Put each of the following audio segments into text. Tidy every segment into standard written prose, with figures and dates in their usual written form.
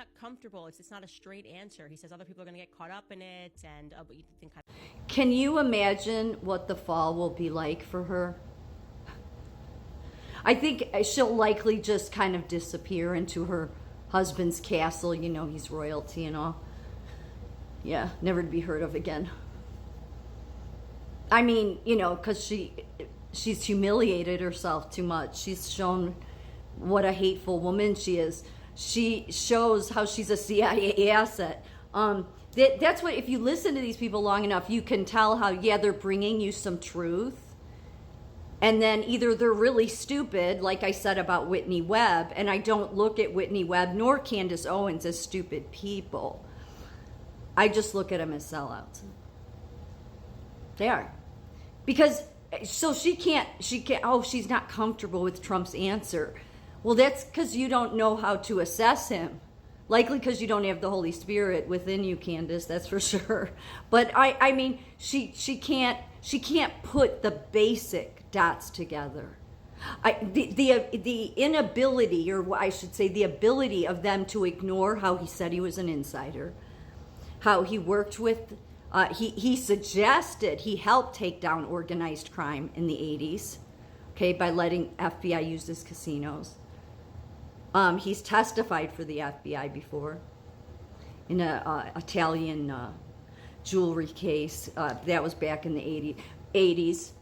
not comfortable. It's not a straight answer. He says other people are going to get caught up in it, and but you think kind of. Can you imagine what the fall will be like for her? I think she'll likely just kind of disappear into her husband's castle. You know, he's royalty and all. Yeah, never to be heard of again. I mean, you know, because she's humiliated herself too much. She's shown what a hateful woman she is. She shows how she's a CIA asset. That's what, if you listen to these people long enough, you can tell how, yeah, they're bringing you some truth. And then either they're really stupid, like I said about Whitney Webb, and I don't look at Whitney Webb nor Candace Owens as stupid people. I just look at them as sellouts. They are. Because, so she can't, oh, she's not comfortable with Trump's answer. Well, that's because you don't know how to assess him. Likely because you don't have the Holy Spirit within you, Candace, that's for sure. But I mean, she can't put the basic dots together. The inability, or I should say the ability of them to ignore how he said he was an insider, how he worked with, he suggested, he helped take down organized crime in the 80s, okay, by letting FBI use his casinos. He's testified for the FBI before in a Italian jewelry case. That was back in the 80s.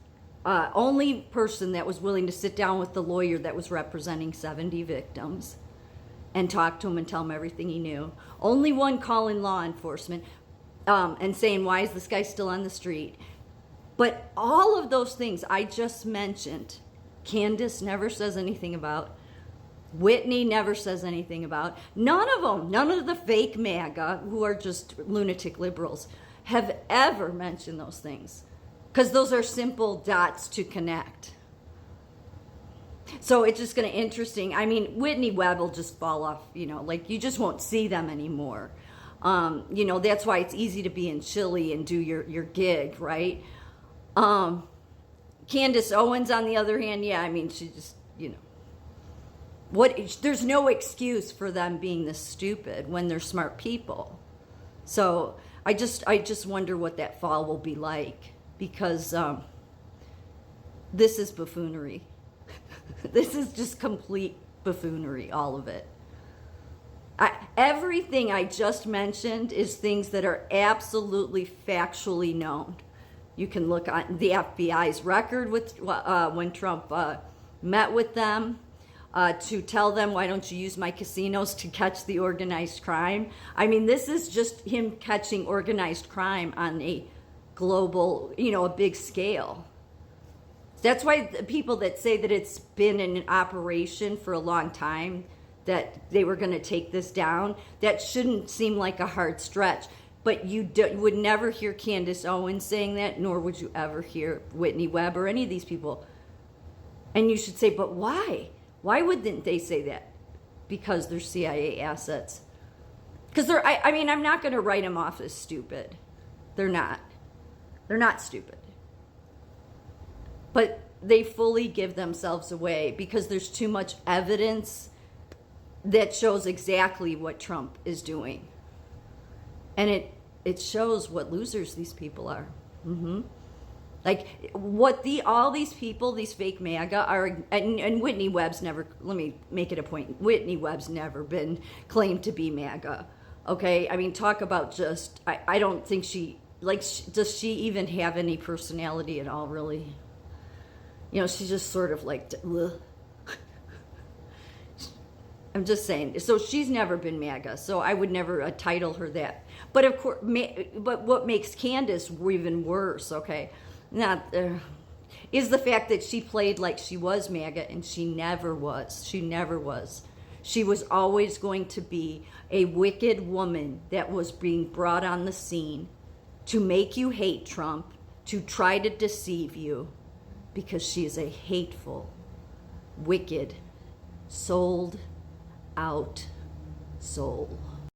Only person that was willing to sit down with the lawyer that was representing 70 victims and talk to him and tell him everything he knew. Only one calling law enforcement and saying, why is this guy still on the street? But all of those things I just mentioned, Candace never says anything about. Whitney never says anything about. None of them, none of the fake MAGA, who are just lunatic liberals, have ever mentioned those things. Because those are simple dots to connect. So it's just going to interesting. I mean, Whitney Webb will just fall off, you know, like you just won't see them anymore. You know, that's why it's easy to be in Chile and do your gig, right? Candace Owens, on the other hand, yeah, I mean, she just, you know, there's no excuse for them being this stupid when they're smart people. So I just wonder what that fall will be like, because this is buffoonery. This is just complete buffoonery, all of it. Everything I just mentioned is things that are absolutely factually known. You can look on the FBI's record with when Trump met with them to tell them, why don't you use my casinos to catch the organized crime? I mean, this is just him catching organized crime on a global, you know, a big scale. That's why the people that say that it's been in operation for a long time, that they were going to take this down, that shouldn't seem like a hard stretch. But you would never hear Candace Owens saying that, nor would you ever hear Whitney Webb or any of these people. And you should say, but why? Why wouldn't they say that? Because they're CIA assets. Because I mean, I'm not going to write them off as stupid. They're not. They're not stupid. But they fully give themselves away because there's too much evidence that shows exactly what Trump is doing. And it shows what losers these people are. Mm-hmm. Like what all these people, these fake MAGA are, and Whitney Webb's never, let me make it a point, Whitney Webb's never been claimed to be MAGA. Okay, I mean, talk about just, I don't think does she even have any personality at all, really? You know, she's just sort of like, ugh. I'm just saying. So she's never been MAGA, so I would never title her that. But of course, but what makes Candace even worse, okay, is the fact that she played like she was MAGA, and she never was. She never was. She was always going to be a wicked woman that was being brought on the scene to make you hate Trump, to try to deceive you, because she is a hateful, wicked, sold out soul.